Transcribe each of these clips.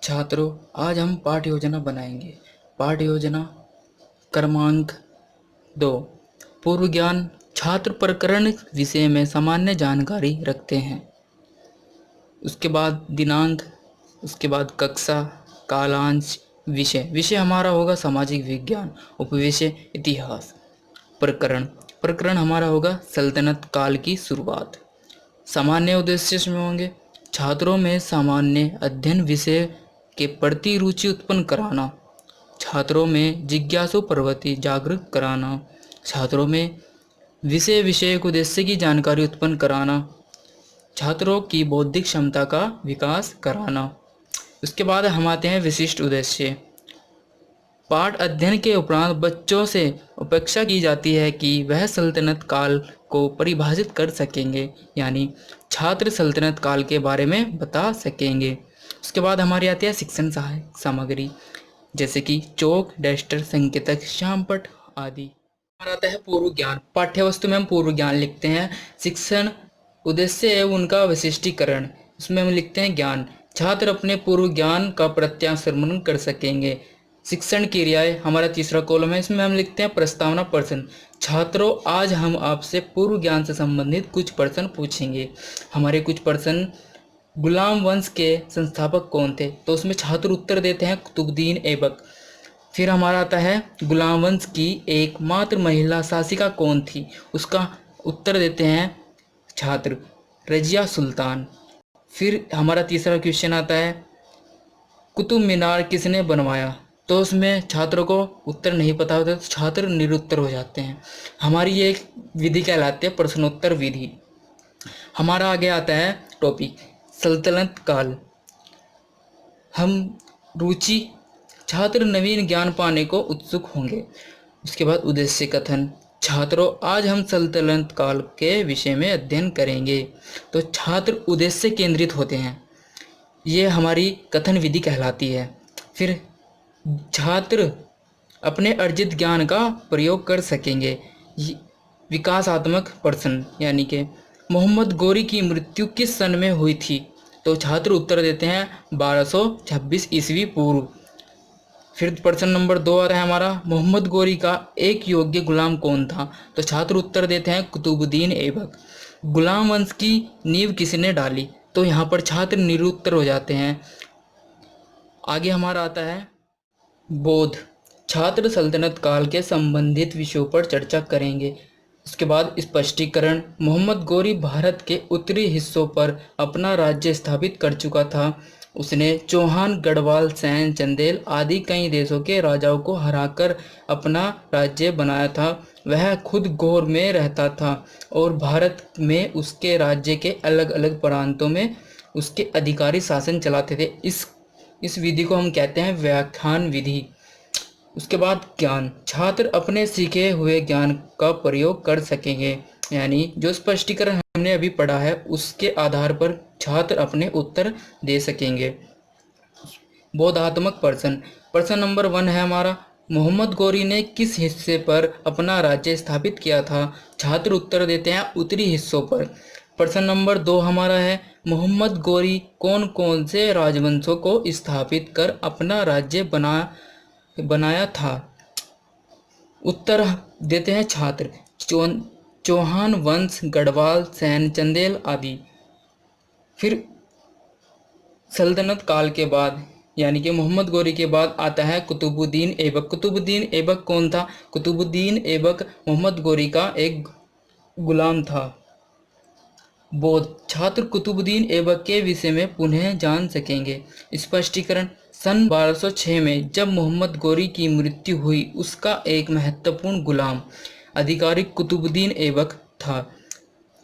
छात्रों, आज हम पाठ योजना बनाएंगे। पाठ योजना क्रमांक 2। पूर्व ज्ञान। छात्र प्रकरण विषय में सामान्य जानकारी रखते हैं। उसके बाद दिनांक, उसके बाद कक्षा, कालांश, विषय। विषय हमारा होगा सामाजिक विज्ञान, उपविषय इतिहास। प्रकरण हमारा होगा सल्तनत काल की शुरुआत। सामान्य उद्देश्य इसमें होंगे छात्रों में सामान्य अध्ययन विषय के प्रति रुचि उत्पन्न कराना, छात्रों में जिज्ञासु प्रवृत्ति जागृत कराना, छात्रों में विषय उद्देश्य की जानकारी उत्पन्न कराना, छात्रों की बौद्धिक क्षमता का विकास कराना। उसके बाद हम आते हैं विशिष्ट उद्देश्य। पाठ अध्ययन के उपरांत बच्चों से अपेक्षा की जाती है कि वह सल्तनत काल को परिभाषित कर सकेंगे, यानी छात्र सल्तनत काल के बारे में बता सकेंगे। उसके बाद हमारी आती है शिक्षण सहायक सामग्री, जैसे कि चौक, डस्टर, संकेतक, श्यामपट्ट आदि। हमारा आता है पूर्व ज्ञान। पाठ्य वस्तु में हम पूर्व ज्ञान लिखते हैं। शिक्षण उद्देश्य है उनका विशिष्टीकरण, उसमें हम लिखते हैं ज्ञान। छात्र अपने पूर्व ज्ञान का प्रत्याशरण कर सकेंगे। शिक्षण क्रियाएं हमारा तीसरा कॉलम है, इसमें हम लिखते हैं प्रस्तावना प्रश्न। छात्रों, आज हम आपसे पूर्व ज्ञान से संबंधित कुछ प्रश्न पूछेंगे। हमारे कुछ प्रश्न, गुलाम वंश के संस्थापक कौन थे? तो उसमें छात्र उत्तर देते हैं कुतुबुद्दीन ऐबक। फिर हमारा आता है गुलाम वंश की एकमात्र महिला शासिका कौन थी? उसका उत्तर देते हैं छात्र रजिया सुल्तान। फिर हमारा तीसरा क्वेश्चन आता है कुतुब मीनार किसने बनवाया? तो उसमें छात्रों को उत्तर नहीं पता होता तो छात्र निरुत्तर हो जाते हैं। हमारी ये एक विधि कहलाती है प्रश्नोत्तर विधि। हमारा आगे आता है टॉपिक सल्तनत काल। हम रुचि, छात्र नवीन ज्ञान पाने को उत्सुक होंगे। उसके बाद उद्देश्य कथन। छात्रों, आज हम सल्तनत काल के विषय में अध्ययन करेंगे। तो छात्र उद्देश्य केंद्रित होते हैं, ये हमारी कथन विधि कहलाती है। फिर छात्र अपने अर्जित ज्ञान का प्रयोग कर सकेंगे। विकासात्मक प्रश्न, यानी कि मोहम्मद गोरी की मृत्यु किस सन में हुई थी? तो छात्र उत्तर देते हैं 1226 ईस्वी पूर्व। फिर प्रश्न नंबर 2 आ रहा है हमारा, मोहम्मद गोरी का एक योग्य गुलाम कौन था? तो छात्र उत्तर देते हैं कुतुबुद्दीन ऐबक। गुलाम वंश की नींव किसने डाली? तो यहाँ पर छात्र निरुत्तर हो जाते हैं। आगे हमारा आता है बोध। छात्र सल्तनत काल के संबंधित विषयों पर चर्चा करेंगे। उसके बाद स्पष्टीकरण। मोहम्मद गोरी भारत के उत्तरी हिस्सों पर अपना राज्य स्थापित कर चुका था। उसने चौहान, गढ़वाल, सैन, चंदेल आदि कई देशों के राजाओं को हराकर अपना राज्य बनाया था। वह खुद गौर में रहता था और भारत में उसके राज्य के अलग अलग प्रांतों में उसके अधिकारी शासन चलाते थे। इस विधि को हम कहते हैं व्याख्यान विधि। उसके बाद ज्ञान। छात्र अपने सीखे हुए ज्ञान का प्रयोग कर सकेंगे, यानी जो स्पष्टीकरण हमने अभी पढ़ा है उसके आधार पर छात्र अपने उत्तर दे सकेंगे। बोधात्मक प्रश्न। प्रश्न नंबर 1 है हमारा, मोहम्मद गोरी ने किस हिस्से पर अपना राज्य स्थापित किया था? छात्र उत्तर देते हैं उत्तरी हिस्सों पर। प्रश्न नंबर 2 हमारा है, मोहम्मद गोरी कौन कौन से राजवंशों को स्थापित कर अपना राज्य बनाया था? उत्तर देते हैं छात्र चौहान वंश, गढ़वाल, सैन, चंदेल आदि। फिर सल्तनत काल के बाद, यानी कि मोहम्मद गोरी के बाद आता है कुतुबुद्दीन ऐबक। कुतुबुद्दीन ऐबक कौन था? कुतुबुद्दीन ऐबक मोहम्मद गोरी का एक गुलाम था। बोध। छात्र कुतुबुद्दीन ऐबक के विषय में पुनः जान सकेंगे। स्पष्टीकरण। सन 1206 में जब मोहम्मद गोरी की मृत्यु हुई, उसका एक महत्वपूर्ण गुलाम अधिकारी कुतुबुद्दीन ऐबक था।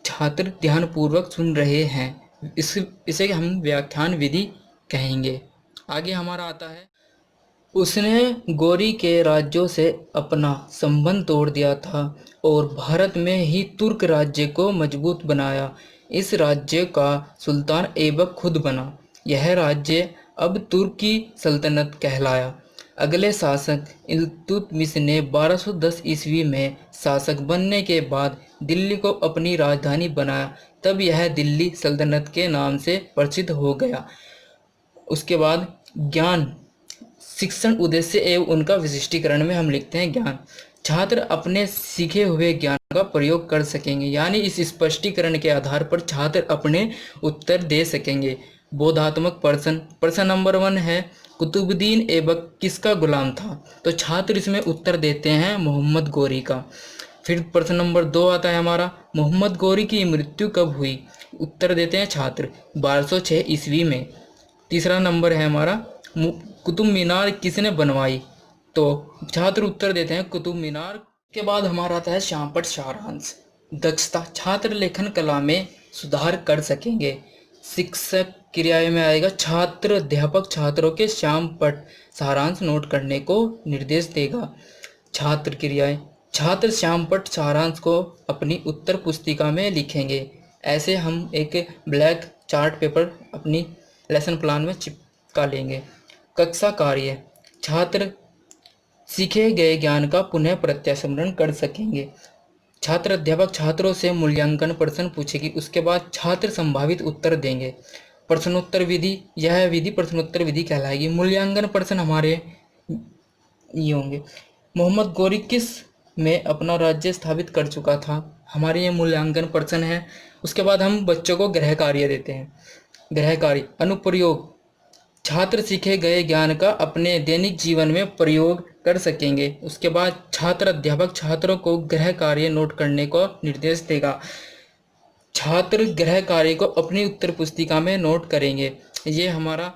छात्र ध्यानपूर्वक सुन रहे हैं, इसे हम व्याख्यान विधि कहेंगे। आगे हमारा आता है, उसने गोरी के राज्यों से अपना संबंध तोड़ दिया था और भारत में ही तुर्क राज्य को मजबूत बनाया। इस राज्य का सुल्तान ऐबक खुद बना। यह राज्य अब तुर्की सल्तनत कहलाया। अगले शासक इल्तुतमिश ने 1210 ईस्वी में शासक बनने के बाद दिल्ली को अपनी राजधानी बनाया। तब यह दिल्ली सल्तनत के नाम से प्रसिद्ध हो गया। उसके बाद ज्ञान शिक्षण उद्देश्य एवं उनका विशिष्टीकरण में हम लिखते हैं ज्ञान। छात्र अपने सीखे हुए ज्ञान का प्रयोग कर सकेंगे, यानी इस स्पष्टीकरण के आधार पर छात्र अपने उत्तर दे सकेंगे। बोधात्मक प्रश्न, प्रश्न नंबर 1 है कुतुबुद्दीन ऐबक किसका गुलाम था? तो छात्र इसमें उत्तर देते हैं मोहम्मद गौरी का। फिर प्रश्न नंबर 2 आता है हमारा, मोहम्मद गौरी की मृत्यु कब हुई? उत्तर देते हैं छात्र 1206 ईस्वी में। तीसरा नंबर है हमारा, कुतुब मीनार किसने बनवाई? तो छात्र उत्तर देते हैं कुतुब मीनार। के बाद हमारा आता है श्यामपट्ट सारांश। दक्षता, छात्र लेखन कला में सुधार कर सकेंगे। शिक्षक क्रियाएं में आएगा, छात्र अध्यापक छात्रों के श्यामपट्ट सारांश नोट करने को निर्देश देगा। छात्र क्रियाएं, छात्र श्यामपट्ट सारांश को अपनी उत्तर पुस्तिका में लिखेंगे। ऐसे हम एक ब्लैक चार्ट पेपर अपनी लेसन प्लान में चिपका लेंगे। कक्षा कार्य, छात्र सीखे गए ज्ञान का पुनः प्रत्यास्मरण कर सकेंगे। छात्र अध्यापक छात्रों से मूल्यांकन प्रश्न पूछेगी, उसके बाद छात्र संभावित उत्तर देंगे। प्रश्नोत्तर विधि, यह विधि प्रश्नोत्तर विधि कहलाएगी। मूल्यांकन प्रश्न हमारे ये होंगे, मोहम्मद गौरी किस में अपना राज्य स्थापित कर चुका था? हमारे ये मूल्यांकन प्रश्न है। उसके बाद हम बच्चों को गृह कार्य देते हैं। गृह कार्य, अनुप्रयोग, छात्र सीखे गए ज्ञान का अपने दैनिक जीवन में प्रयोग कर सकेंगे। उसके बाद छात्र अध्यापक छात्रों को गृह कार्य नोट करने को निर्देश देगा। छात्र गृह कार्य को अपनी उत्तर पुस्तिका में नोट करेंगे। ये हमारा